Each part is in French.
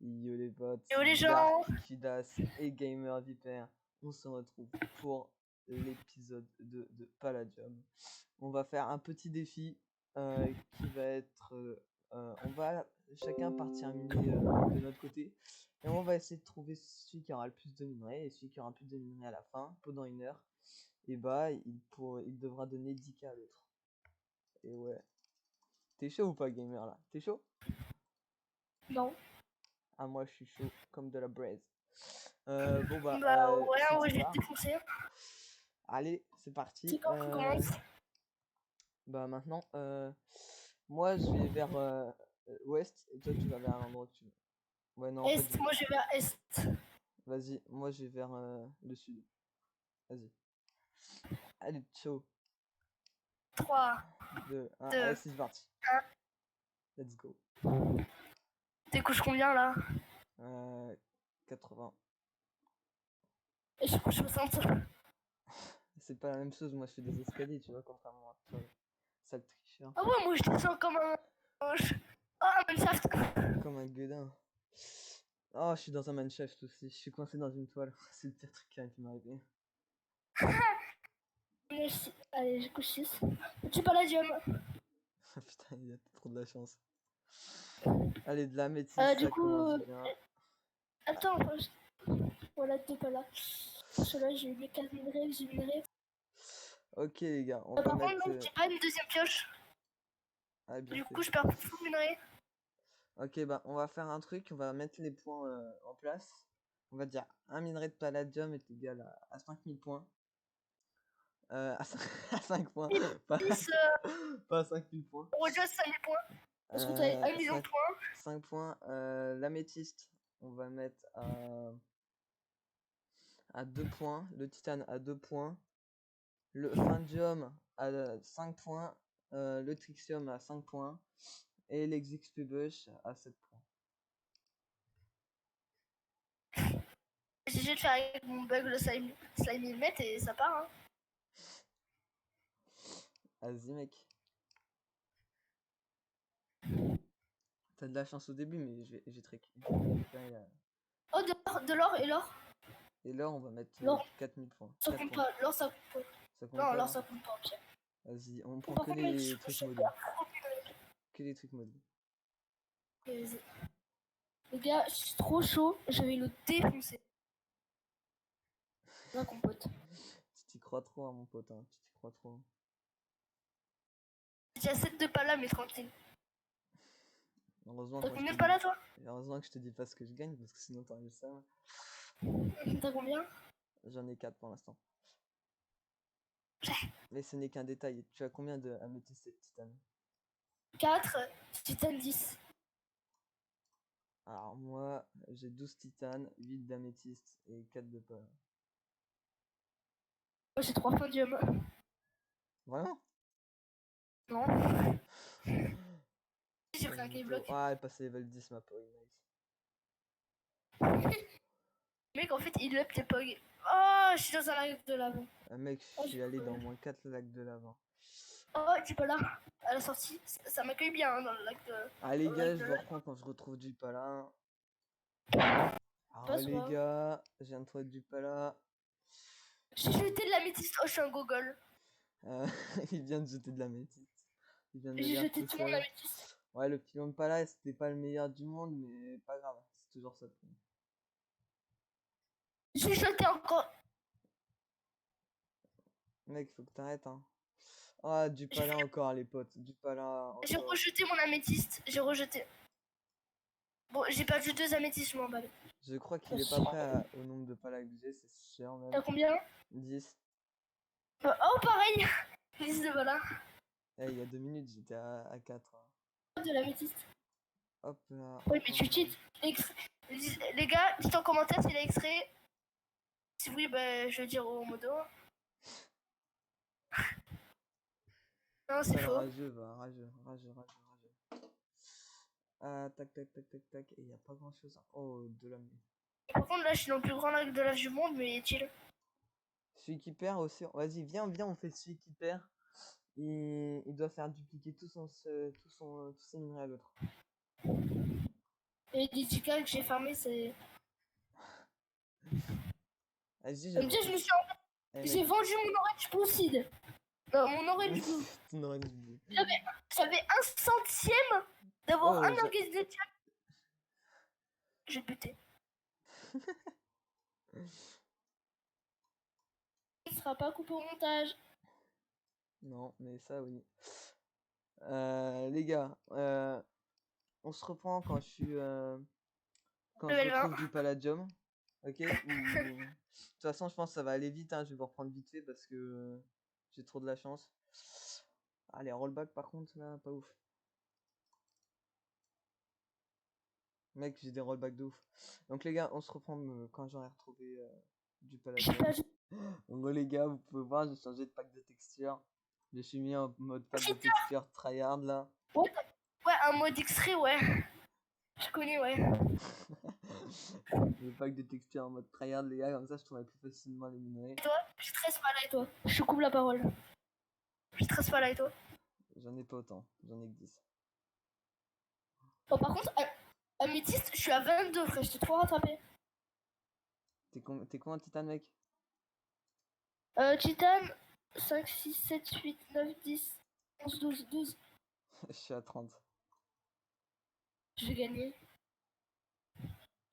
Yo les potes, Yo les Dark, gens. Kudas et Gamer Viper, on se retrouve pour l'épisode 2 de Palladium. On va faire un petit défi qui va être... on va chacun partir miner de notre côté et on va essayer de trouver celui qui aura le plus de minerais, et celui qui aura le plus de minerais à la fin, pendant une heure, et bah il devra donner 10k à l'autre. Et ouais. T'es chaud ou pas, Gamer, là? T'es chaud? Non. Ah, moi je suis chaud comme de la braise. Bon Ouais, c'est ouais, je vais part. te défoncer. Allez, c'est parti. C'est quand qu'on commence? Bah maintenant, moi je vais vers ouest et toi tu vas vers l'endroit que tu veux. Ouais, non, pas du Est, tout. moi je vais vers Est. Vas-y, moi je vais vers le sud. Vas-y. Allez, ciao. 3, 2, 1, 2, allez, c'est parti. 1. Let's go. T'es couche combien là? 80. Et je couche 60. C'est pas la même chose, moi je fais des escaliers, tu vois, contrairement à toi. Sale tricheur. Ah ouais, moi je descends comme un. Ah, un Minecraft. Comme un gueudin. Oh, je suis dans un mineshaft aussi. Je suis coincé dans une toile. C'est le pire truc qui m'est arrivé. Allez, je couche 6. Tu Palladium. Putain, il a trop de la chance. Allez, de la métisse, Du ça coup, commence bien. attends, voilà, t'es pas là. Celui-là, j'ai eu les 4 minerais, j'ai minerais. Ok, les gars, on va Par mettre. contre, mec, j'ai pas une deuxième pioche. Ah, bien Du fait. coup, je perds tout le minerai. Ok, bah, on va faire un truc. On va mettre les points en place. On va dire un minerai de palladium est égal à 5000 points. À 5 points. Pas, 10, pas à 5000 points. on rejoint 5000 points. Parce qu'on t'avait 1 million de 5, points. 5 points. L'améthyste, on va mettre à 2 points. Le titane à 2 points. Le Findium à 5 points. Le Trixium à 5 points. Et l'Exixpibush à 7 points. J'ai essayé de faire avec mon bug le slime met et ça part. Hein. Vas-y, mec. T'as de la chance au début, mais j'ai trick. Oh, de l'or et l'or. Et là, on va mettre L'or, 4000 points. ça 4 compte points. pas. L'or, ça compte pas. Ça compte Non, pas, l'or, là? ça compte pas. Ok. Vas-y, on prend Par que contre, mec, les trucs modés. Que les trucs modés. Les gars, je suis trop chaud. Je vais le défoncer. Là, compote. Tu t'y crois trop, hein, mon pote. Hein. Tu t'y crois trop. J'ai 7 de pala, mais tranquille. Heureusement, T'as moi, combien de pala, toi? Heureusement que je te dis pas ce que je gagne, parce que sinon t'aurais eu ça. T'as combien? J'en ai 4 pour l'instant. Mais ce n'est qu'un détail. Tu as combien de améthyste et de titane? 4, titane 10. Alors moi, j'ai 12 titanes, 8 d'améthyste et 4 de pala. Moi, j'ai 3 podiums. Vraiment? Non. J'ai pris un K-block. Ah, elle est passée level 10, ma pote. Mec, en fait, il up tes pogs. Oh, je suis dans un lac de lave. Mec, je suis allé dans moins 4 lacs de lave. Oh, tu pas là. À la sortie. Ça m'accueille bien hein, dans le lac de. Ah, les gars, je vous reprends quand je retrouve du pala. Ah, les gars, je viens de trouver du pala. J'ai jeté de la métisse. Oh, je suis un gogol. Il vient de jeter de la métisse. Il vient de J'ai dire jeté tout tout mon seul. améthyste. Ouais, le pilon pala, c'était pas le meilleur du monde, mais pas grave. C'est toujours ça. J'ai jeté encore. Mec, faut que t'arrêtes, hein. Ah, du pala encore, les potes. Du pala encore. J'ai rejeté mon améthyste. J'ai rejeté. Bon, j'ai perdu 2 améthystes, je m'en bats. Je crois qu'il est pas prêt au nombre de pala que j'ai, c'est cher même. T'as combien? 10. Oh, pareil. 10 de voilà. Eh, il y a 2 minutes, j'étais à 4. De l'améthyste. Hop là. Oui, mais tu cheats. Les gars, dites en commentaire s'il a extrait. Si oui, bah, je vais dire au modo. Non, c'est faux. Rageux, va, rageux. Tac, tac, tac, tac, tac. Et il n'y a pas grand chose. Oh, de la merde. Par contre, là, je suis dans le plus grand lac de lave du monde, mais chill. Celui qui perd aussi. Vas-y, viens, on fait celui qui perd. Il doit faire dupliquer tous ses minerais à l'autre. Et les Jika que j'ai farmé, c'est. Vas-y, Comme ça, je me suis. Eh, J'ai mec. vendu mon orange blue seed. Non, mon orange blue. Ton orange blue. J'avais 1 centième d'avoir Oh, un nugget de diamant. J'ai buté. Il sera pas coupé au montage. Non, mais ça, oui. Les gars, on se reprend quand quand je Level 20. retrouve du palladium. Ok? De toute façon, je pense que ça va aller vite, hein. Je vais vous reprendre vite fait parce que j'ai trop de la chance. Ah, les rollbacks, par contre, là, pas ouf. Mec, j'ai des rollbacks de ouf. Donc, les gars, on se reprend quand j'aurai retrouvé du J'ai palladium. pas En gros, les gars, vous pouvez voir, j'ai changé de pack de texture. Je suis mis en mode pack de Cheater. texture tryhard là. Ouais, un mode extrait, ouais. Je connais, ouais. Le pack de texture en mode tryhard, les gars, comme ça je trouverai plus facilement les minerais. Et toi, je stresse pas là et toi. Je te coupe la parole. Je stresse pas là et toi. J'en ai pas autant, j'en ai que 10. Oh, par contre, améthyste, je suis à 22, frère. Je t'ai trop rattrapé. T'es combien Titan, mec? Titan, 5, 6, 7, 8, 9, 10, 11, 12, 12. Je suis à 30. Je vais gagner.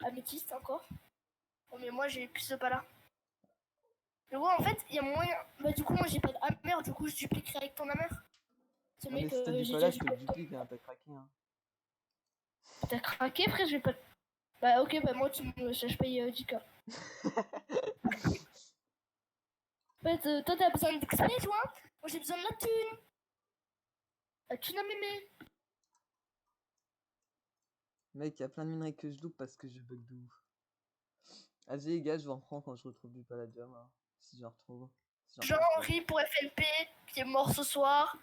Améthyste encore. Oh, mais moi j'ai plus de pas là. Mais ouais, en fait, il y a moyen. Bah, du coup, moi j'ai pas de hammer, du coup je dupliquerai avec ton hammer. Ce Non, mais mec, si t'as du j'ai pas là, déjà je te le duplique, hein, t'as craqué. Hein. T'as craqué, frère, je vais pas. Bah, ok, bah, moi, je paye 10K. En fait, toi, t'as besoin d'XP, toi. Moi, j'ai besoin de la thune. La thune à mémé. Mec, y a plein de minerais que je loupe parce que je bug de ouf. Vas-y, les gars, je vous reprends quand je retrouve du palladium. Hein, si j'en retrouve. Si j'en retrouve. Jean-Henri pour FLP, qui est mort ce soir.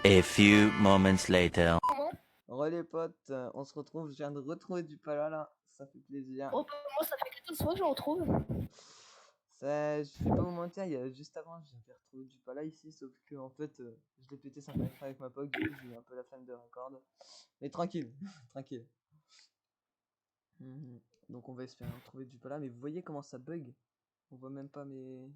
A few moments later. Comment? Ouais, les potes, on se retrouve. Je viens de retrouver du pala là. Ça fait plaisir. Oh, bah, moi, ça fait 14 fois que j'en retrouve. Ça, je vais pas vous mentir, il y a juste avant, j'avais retrouvé du pala ici, sauf que en fait, je l'ai pété sans faire exprès avec ma POC, du coup j'ai eu un peu la flemme de record. Mais tranquille, tranquille. Donc on va espérer retrouver du pala, mais vous voyez comment ça bug? On voit même pas mes...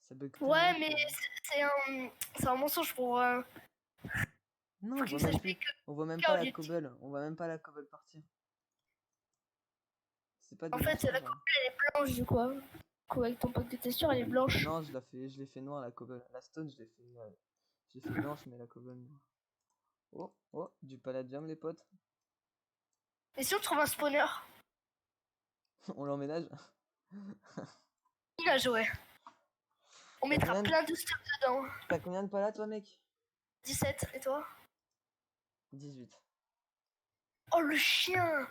Ça bug tellement Ouais, mais que- c'est un mensonge pour. Non, Faut on qu'il voit me même sache plus. que On voit même K pas au la lieu de cobble. On voit même pas la cobble partir. C'est pas des En fait, la mensonges. cobble, Hein. elle est blanche, du coup. Du coup, avec ton pack de texture, elle est blanche. Non, je l'ai fait noire la cobble. La stone, je l'ai fait blanche, mais la cobble noire. Oh, oh, du palladium les potes. Et si on trouve un spawner? On l'emménage. Il a joué. On T'as mettra combien de... plein de stuff dedans. T'as combien de pala toi mec? 17, et toi? 18. Oh, le chien!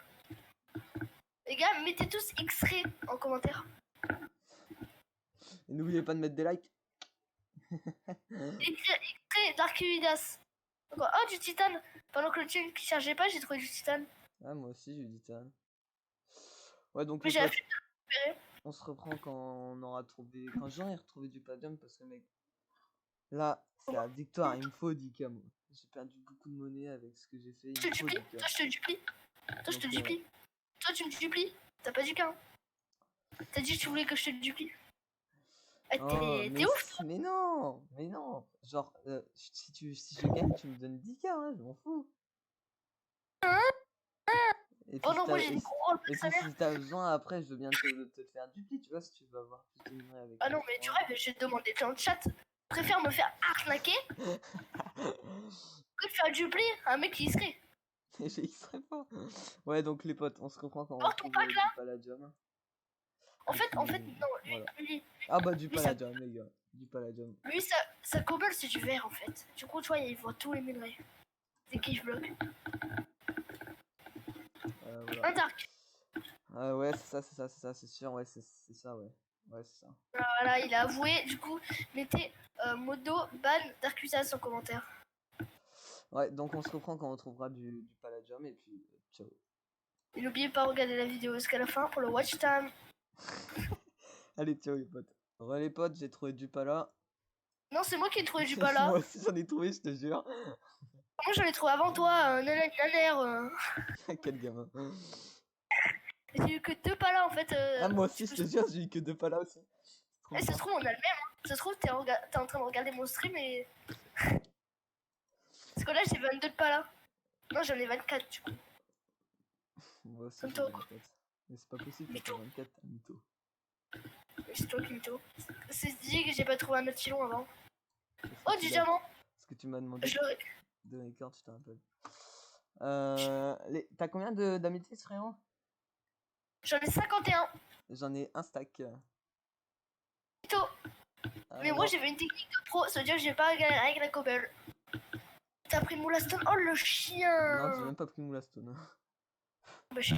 Les gars, mettez tous X-ray en commentaire. Et n'oubliez pas de mettre des likes. X-ray Darkuidas. Oh, du titane. Pendant que le tien qui chargeait pas, j'ai trouvé du titane. Ah, moi aussi j'ai eu du talent. Ouais, donc Mais les j'ai la potes, flemme de récupérer. on se reprend quand on aura trouvé... Quand j'aurai retrouvé du palladium parce que mec... Là, c'est la victoire, il me faut 10K moi. J'ai perdu beaucoup de monnaie avec ce que j'ai fait, il Je me te faut duplie. 10K. Toi, je te duplie. Toi, je te Donc, duplie. Toi, tu me duplies. T'as pas du cas. T'as dit que tu voulais que je te duplie. Eh, Oh, t'es ouf. mais non, mais non. Genre, si je gagne, tu me donnes 10K, hein, je m'en fous. Et puis, Oh si non, moi t'as, j'ai et des si, gros rôles et puis personnels. si t'as besoin, après, je veux bien te le faire dupli, tu vois, si tu veux avoir plus de minerais avec Ah non, moi. mais tu rêves, je vais te demander dans le chat. Préfère me faire arnaquer que de faire dupli à un mec qui serait. J'y serais pas. Ouais, donc les potes, on se reprend quand on Oh, ton retrouve pack là. du palladium. En Et fait, puis, non, lui, voilà. Ah bah, du lui, ça palladium, les gars. Du palladium. Lui, sa cobble, c'est du verre en fait. Du coup, tu vois, il voit tous les minerais. C'est qui je bloque. Voilà. Un dark. Ouais, c'est sûr, ouais, c'est ça, ouais. Ouais, c'est ça. Voilà, il a avoué. Du coup, mettez modo ban Darkusas en commentaire. Ouais, donc on se reprend quand on trouvera du palladium, et puis, ciao. Et n'oubliez pas de regarder la vidéo jusqu'à la fin pour le watch time. Allez, ciao les potes. Re les potes, j'ai trouvé du pala. Non, c'est moi qui ai trouvé du pala. Moi aussi j'en ai trouvé, je te jure. Moi, j'en ai trouvé avant toi, nanère. Quel gamin. J'ai eu que 2 palas en fait. Ah, moi aussi, je te jure, j'ai eu que 2 palas aussi. Trop Ça se fort. trouve, on a le même. Hein. Ça se trouve, t'es en train de regarder mon stream et. Parce que là, j'ai 22 de palas. Non, j'en ai 24 du coup. Moi aussi, Comme j'ai toi, 24. Mais c'est pas possible, t'as Mytho. pas 24, t'as mytho. Mais c'est toi qui me tôt. C'est dit que j'ai pas trouvé un autre filon avant. Parce que Oh, tu du l'as- diamant. Parce que tu m'as demandé Je l'aurais. de record, je te rappelle. T'as combien d'améthystes, frérot? J'en ai 51. J'en ai un stack. Mytho. Mais moi, Alors, j'ai fait une technique de pro. Ça veut dire que j'ai pas galéré avec la cobble. T'as pris Moulastone. Oh, le chien. non, j'ai même pas pris Moulastone. Bah, je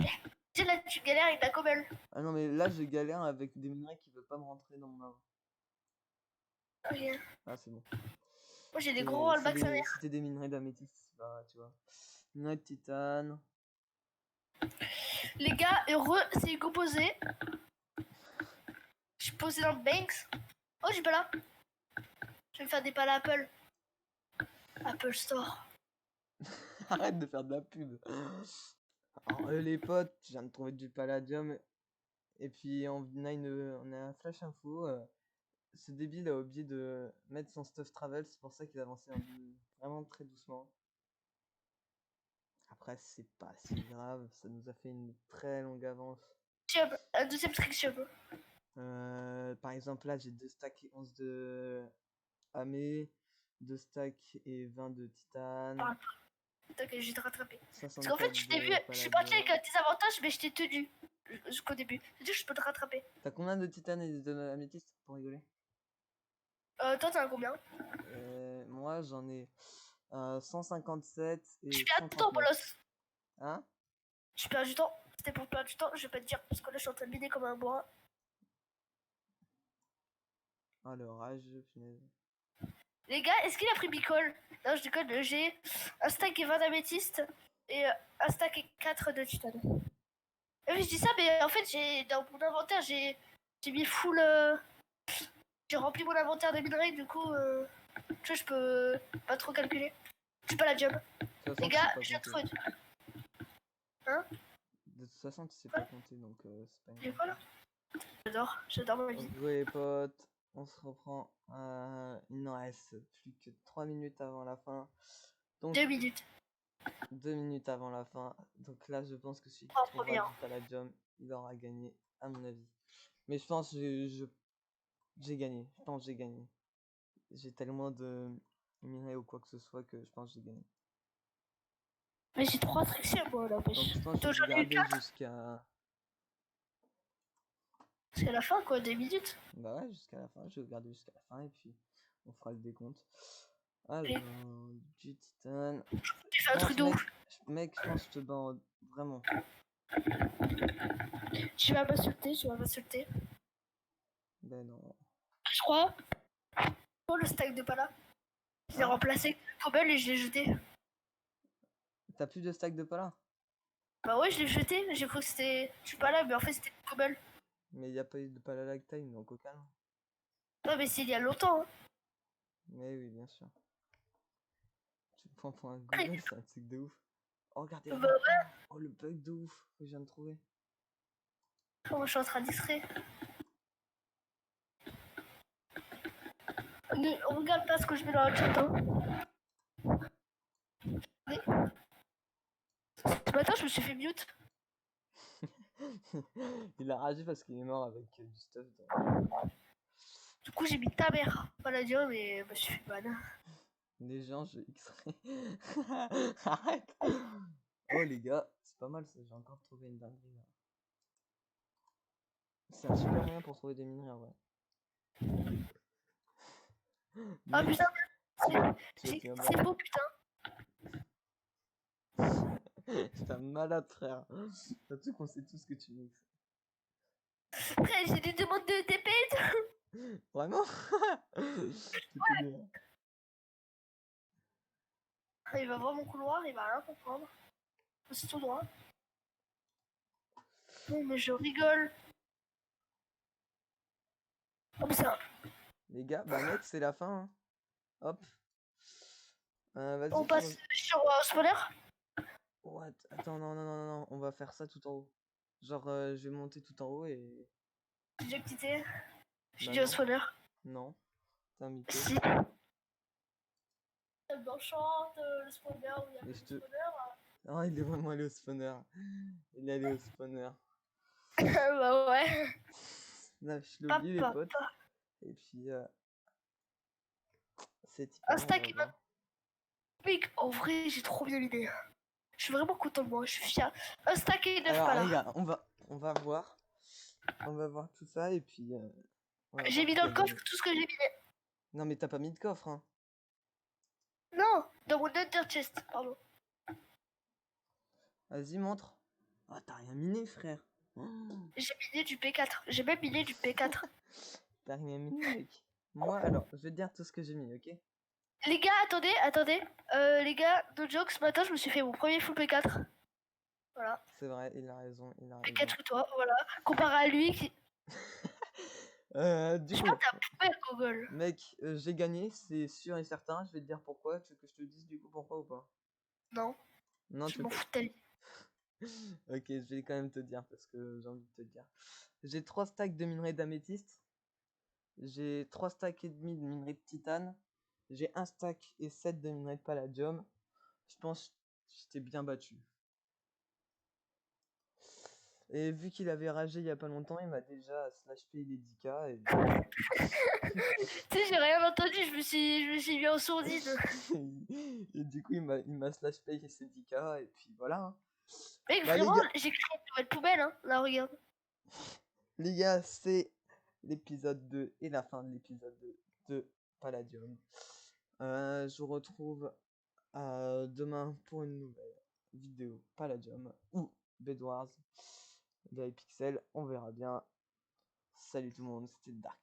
sais, là, tu galères avec la cobble. Ah non, mais là, je galère avec des minerais qui veulent pas me rentrer dans mon arbre. Ok. Ah, c'est bon. Moi, j'ai des gros rollbacks sa mère. C'était des minerais d'améthyste, bah, tu vois. Minerais de titane. Les gars, heureux, c'est Hugo posé. Je suis posé dans le Banks. Oh, j'ai pas là. Je vais me faire des palas Apple. Apple Store. Arrête de faire de la pub. Alors, les potes, je viens de trouver du palladium. Et puis, on a un flash info. Ce débile a oublié de mettre son stuff travel. C'est pour ça qu'il avançait vraiment très doucement. Après, c'est pas si grave. Ça nous a fait une très longue avance. Chub, un deuxième trick chub. Par exemple, là, j'ai 2 stacks et 11 de Amé, 2 stacks et 20 de titane. Ah. T'inquiète, je vais te rattraper. Parce 64 qu'en fait, je t'ai vu, je suis parti avec tes avantages, mais je t'ai tenu jusqu'au début. C'est-à-dire que je peux te rattraper. T'as combien de titane et de améthyste pour rigoler? Toi, t'en as combien? Moi, j'en ai 157 et Je perds du temps, 139. bolos. Hein? Je perds du temps. C'était pour perdre du temps, je vais pas te dire. Parce que là, je suis en train de biner comme un bois. Ah, le rageux, punaise. Les gars, est-ce qu'il a pris Bicol? Non, je déconne, j'ai un stack et 20 d'améthyste et un stack et 4 de titane. Et je dis ça, mais en fait, dans mon inventaire, j'ai mis full. J'ai rempli mon inventaire de minerais, du coup, tu vois, je peux pas trop calculer. C'est pas la job. De toute façon, Les tu gars, sais je pas trouve. compter. Hein? De toute façon, tu sais pas compter, donc c'est pas J'ai grave. quoi là? J'adore ma vie. Donc, les potes, on se reprend. Il nous reste plus que 3 minutes avant la fin. Donc, 2 minutes. 2 minutes avant la fin. Donc là, je pense que celui qui En trouvera première. du palladium, il aura gagné, à mon avis. Mais je pense que j'ai gagné. Je pense que j'ai gagné. J'ai tellement de minerais ou quoi que ce soit que je pense que j'ai gagné. Mais j'ai 3 tricks moi là, Donc je pense que Toi, je vais j'en ai eu garder 4. jusqu'à... C'est la fin quoi, 2 minutes. Bah ouais, jusqu'à la fin. Je vais garder jusqu'à la fin et puis on fera le décompte. Alors, du titane. J'ai fait un truc de ouf. Mec, je pense que je te bats vraiment. Tu vas m'insulter. Ben non. Je crois. Oh, le stack de pala. Je l'ai Hein? remplacé avec la poubelle et je l'ai jeté. T'as plus de stack de pala? Bah ouais, je l'ai jeté. J'ai cru que c'était. Je suis pas là, mais en fait, c'était une poubelle. Mais il n'y a pas eu de pala lag time, donc au calme. Ouais, mais c'est il y a longtemps. Hein. Mais oui, bien sûr. Tu te prends pour un gourmet, c'est un truc de ouf. Oh, regardez. Bah ouais. Oh, le bug de ouf que je viens de trouver. Oh, je suis en train de distraire. Ne regarde pas ce que je mets dans le chat. Hein. Mais... Ce matin, je me suis fait mute. Il a ragé parce qu'il est mort avec du stuff. Du coup, j'ai mis ta mère. Pas la dire, mais je me suis fait ban. Les gens, je X-ray. Arrête. Oh, les gars, c'est pas mal ça. J'ai encore trouvé une dinguerie là. C'est un super moyen pour trouver des minerais en vrai. Ah putain, c'est beau putain. C'est un malade, frère. T'as tout qu'on sait tout ce que tu mixes. Frère, j'ai des demandes de TP. Vraiment? Tu connais, hein. Il va voir mon couloir, il va rien comprendre. C'est tout droit. Non, mais je rigole. Oh, mais ça. Les gars, bah mec, c'est la fin. Hein. Hop. Vas-y, On passe sur spawner. What? Attends, non, on va faire ça tout en haut. Genre, je vais monter tout en haut et... J'ai déjà quitté. Je suis Bah dit au non, spawner. non, t'es invité. Si. Enchante, le spawner où il y a Mais plus je de te... spawner. Oh, il est vraiment allé au spawner. Il est allé au spawner. Bah ouais. Je l'ai oublié, les Papa. potes. Et puis, c'est Un hyper long, stack là-bas. mec, en vrai, j'ai trop bien l'idée. Je suis vraiment content de moi, je suis fier. Un stack et 9 Alors, pas les là. gars, on va voir. On va voir tout ça et puis... on va J'ai voir mis qui dans a le coffre gagné. tout ce que j'ai mis. Non, mais t'as pas mis de coffre, hein. Non, dans mon under chest, pardon. Vas-y, montre. Ah, t'as rien miné, frère. Oh, J'ai miné du P4. J'ai même miné du P4. t'as rien miné, mec. Moi, alors, je vais te dire tout ce que j'ai mis, ok? Les gars, attendez. Les gars, no joke, ce matin, je me suis fait mon premier full P4. Voilà. C'est vrai, il a raison, il a raison. P4 que toi, voilà. Comparé à lui qui. Du Je coup, crois que t'as poubelle, Google. mec, j'ai gagné, c'est sûr et certain. Je vais te dire pourquoi. Tu veux que je te dise du coup pourquoi ou pas? Non, Non, je tu veux m'en pas. fous de ta vie. Ok, je vais quand même te dire parce que j'ai envie de te dire. J'ai 3 stacks de minerai d'améthyste. J'ai 3 stacks et demi de minerai de titane. J'ai 1 stack et 7 de minerai de palladium. Je pense que je t'ai bien battu. Et vu qu'il avait ragé il y a pas longtemps, il m'a déjà slash payé les 10K et... Tu sais, j'ai rien entendu, je me suis mis en sourdine. et du coup, il m'a slash payé ses 10K et puis voilà, hein. Mec, Bah les vraiment, gars, j'ai créé une nouvelle poubelle, hein. Là, regarde. c'est l'épisode 2 et la fin de l'épisode 2 de Palladium. Je vous retrouve demain pour une nouvelle vidéo Palladium ou Bedwars de Hypixel. On verra bien. Salut tout le monde, c'était Dark.